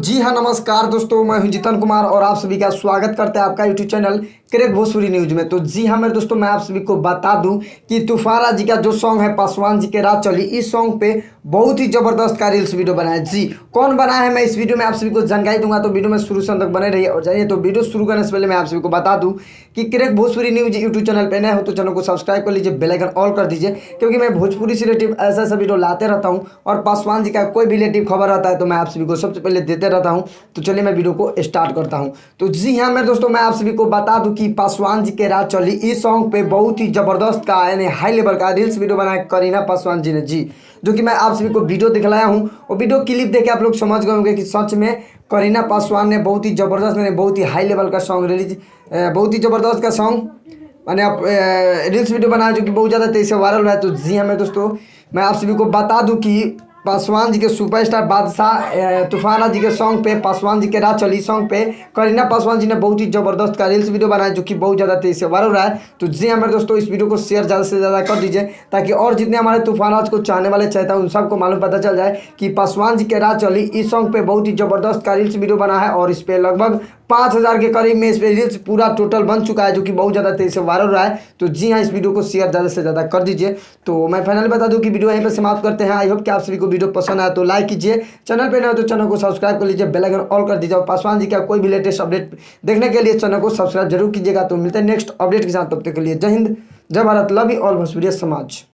जी हाँ, नमस्कार दोस्तों, मैं हूं जितन कुमार और आप सभी का स्वागत करते हैं आपका YouTube channel crack Bhojpuri news में। तो जी हाँ मेरे दोस्तों, मैं आप सभी को बता दूं कि तूफान जी का जो सॉन्ग है पासवान जी के रात चली, इस सॉन्ग पे बहुत ही जबरदस्त का रील्स वीडियो बना है। जी कौन बना है मैं इस वीडियो में आप सभी को जानकारी दूंगा, तो वीडियो में शुरू से अंत तक बने रहिए। और जाइए तो वीडियो शुरू करने से पहले मैं आप सभी को बता दूं कि crack Bhojpuri news YouTube channel पर नए हो तो चैनल को सब्सक्राइब कर लीजिए, बेल आइकन ऑल कर दीजिए, क्योंकि मैं भोजपुरी से रिलेटिव ऐसा ऐसा वीडियो लाते रहता हूँ और पासवान जी का कोई भी रिलेटिव खबर रहता है तो मैं आप सभी को सबसे पहले देते रहता हूँ। तो चलिए मैं वीडियो को स्टार्ट करता हूं। तो जी हाँ मेरे दोस्तों, मैं आप सभी को बता दूं कि पासवान जी के रात चली, इस सॉन्ग पे बहुत ही जबरदस्त का यानी हाई लेवल का रील्स वीडियो बनाया करीना पासवान जी ने। जी जो कि मैं आप सभी को वीडियो दिखलाया हूं और वीडियो क्लिप देख के आप लोग समझ गए होंगे कि सच में करीना पासवान ने बहुत ही जबरदस्त मैंने बहुत ही हाई लेवल का सॉन्ग रिलीज, बहुत ही जबरदस्त का सॉन्ग मैंने आप रील्स वीडियो बनाया जो कि बहुत ज़्यादा तेज़ी से वायरल हुआ है। तो जी हाँ मेरे दोस्तों, मैं आप सभी को बता दूं कि पासवान जी के सुपरस्टार बादशाह तूफान जी के सॉन्ग पे पासवान जी के रात चली सॉन्ग पे करीना पासवान जी ने बहुत ही जबरदस्त का रील्स वीडियो बनाया जो कि बहुत ज़्यादा तेज़ी से वायरल रहा है। तो जी हमारे दोस्तों, इस वीडियो को शेयर ज़्यादा से ज़्यादा कर दीजिए ताकि और जितने हमारे तूफान को चाहने वाले चाहते हैं उन सबको मालूम पता चल जाए कि पासवान जी के रात चली, इस सॉन्ग पे बहुत ही जबरदस्त का रील्स वीडियो बना है और इस पर लगभग 5000 के करीब में इस पे रील्स पूरा टोटल बन चुका है जो कि बहुत ज़्यादा तेज़ी से वायरल रहा है। तो जी हाँ, इस वीडियो को शेयर ज़्यादा से ज़्यादा कर दीजिए। तो मैं फाइनली बता दूं कि वीडियो यहीं पर समाप्त करते हैं। आई होप कि आप सभी को वीडियो पसंद आया तो लाइक कीजिए, चैनल पे नए हो तो चैनल को सब्सक्राइब कर लीजिए, बेल आइकन ऑल कर दीजिए और पासवान जी का कोई भी लेटेस्ट अपडेट देखने के लिए चैनल को सब्सक्राइब जरूर कीजिएगा। तो मिलते हैं नेक्स्ट अपडेट के साथ, तब तक के लिए जय हिंद, जय भारत, लव यू ऑल भोजपुरिया समाज।